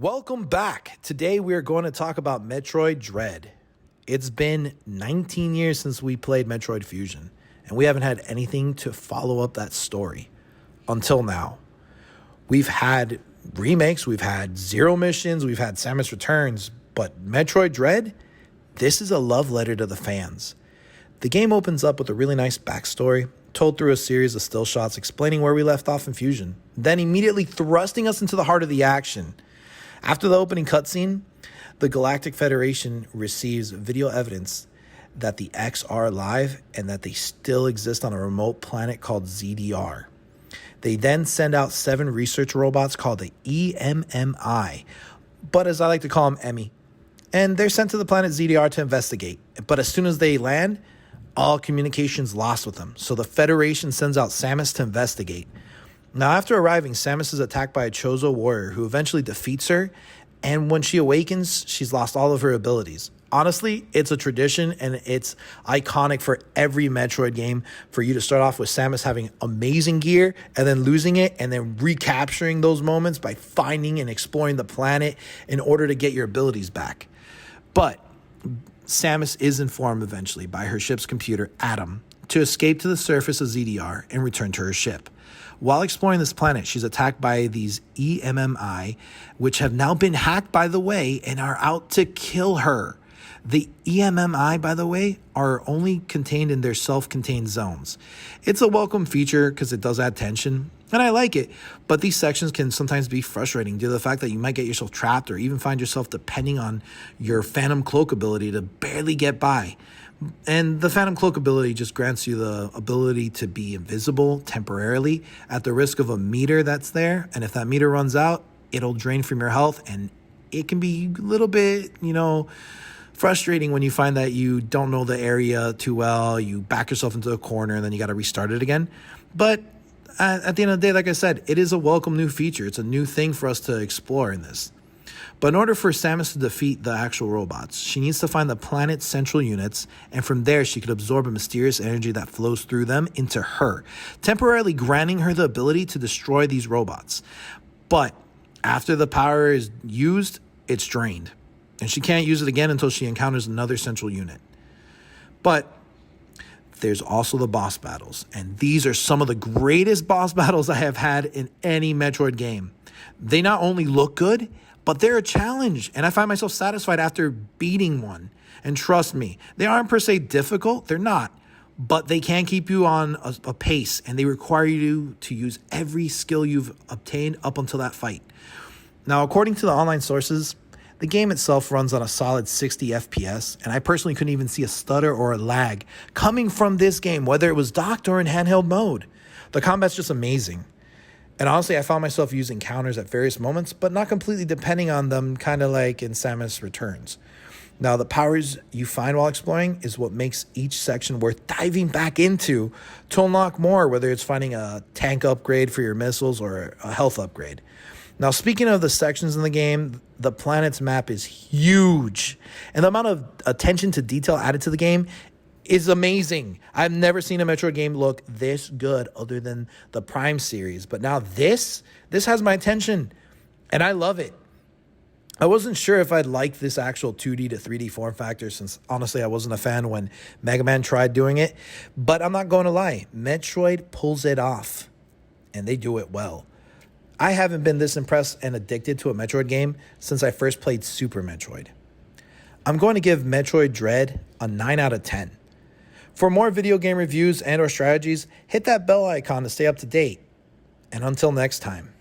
Welcome back. Today we are going to talk about Metroid Dread. It's been 19 years since we played Metroid Fusion, and we haven't had anything to follow up that story until now. We've had remakes, we've had Zero missions, we've had Samus Returns, but Metroid Dread, this is a love letter to the fans. The game opens up with a really nice backstory, told through a series of still shots explaining where we left off in Fusion, then immediately thrusting us into the heart of the action. After the opening cutscene, the Galactic Federation receives video evidence that the X are alive and that they still exist on a remote planet called ZDR. They then send out 7 research robots called the EMMI, but as I like to call them, Emmy. And they're sent to the planet ZDR to investigate. But as soon as they land, all communication's lost with them. So the Federation sends out Samus to investigate. Now, after arriving, Samus is attacked by a Chozo warrior who eventually defeats her, and when she awakens, she's lost all of her abilities. Honestly, it's a tradition, and it's iconic for every Metroid game for you to start off with Samus having amazing gear, and then losing it, and then recapturing those moments by finding and exploring the planet in order to get your abilities back. But Samus is informed eventually by her ship's computer, Adam, to escape to the surface of ZDR and return to her ship. While exploring this planet, she's attacked by these EMMI, which have now been hacked, by the way, and are out to kill her. The EMMI, by the way, are only contained in their self-contained zones. It's a welcome feature because it does add tension, and I like it, but these sections can sometimes be frustrating due to the fact that you might get yourself trapped or even find yourself depending on your Phantom Cloak ability to barely get by. And the Phantom Cloak ability just grants you the ability to be invisible temporarily at the risk of a meter that's there. And if that meter runs out, it'll drain from your health. And it can be a little bit, frustrating when you find that you don't know the area too well. You back yourself into a corner and then you got to restart it again. But at the end of the day, like I said, it is a welcome new feature. It's a new thing for us to explore in this. But in order for Samus to defeat the actual robots, she needs to find the planet's central units, and from there she could absorb a mysterious energy that flows through them into her, temporarily granting her the ability to destroy these robots. But after the power is used, it's drained, and she can't use it again until she encounters another central unit. But there's also the boss battles, and these are some of the greatest boss battles I have had in any Metroid game. They not only look good, but they're a challenge, and I find myself satisfied after beating one. And trust me, they aren't per se difficult, they're not, but they can keep you on a pace, and they require you to use every skill you've obtained up until that fight. Now, according to the online sources, the game itself runs on a solid 60 FPS, and I personally couldn't even see a stutter or a lag coming from this game, whether it was docked or in handheld mode. The combat's just amazing. And honestly, I found myself using counters at various moments, but not completely depending on them, kind of like in Samus Returns. Now, the powers you find while exploring is what makes each section worth diving back into to unlock more, whether it's finding a tank upgrade for your missiles or a health upgrade. Now, speaking of the sections in the game, the planet's map is huge, and the amount of attention to detail added to the game is amazing. I've never seen a Metroid game look this good other than the Prime series. But now this has my attention, and I love it. I wasn't sure if I'd like this actual 2D to 3D form factor since, honestly, I wasn't a fan when Mega Man tried doing it. But I'm not going to lie. Metroid pulls it off, and they do it well. I haven't been this impressed and addicted to a Metroid game since I first played Super Metroid. I'm going to give Metroid Dread a 9 out of 10. For more video game reviews and or strategies, hit that bell icon to stay up to date. And until next time.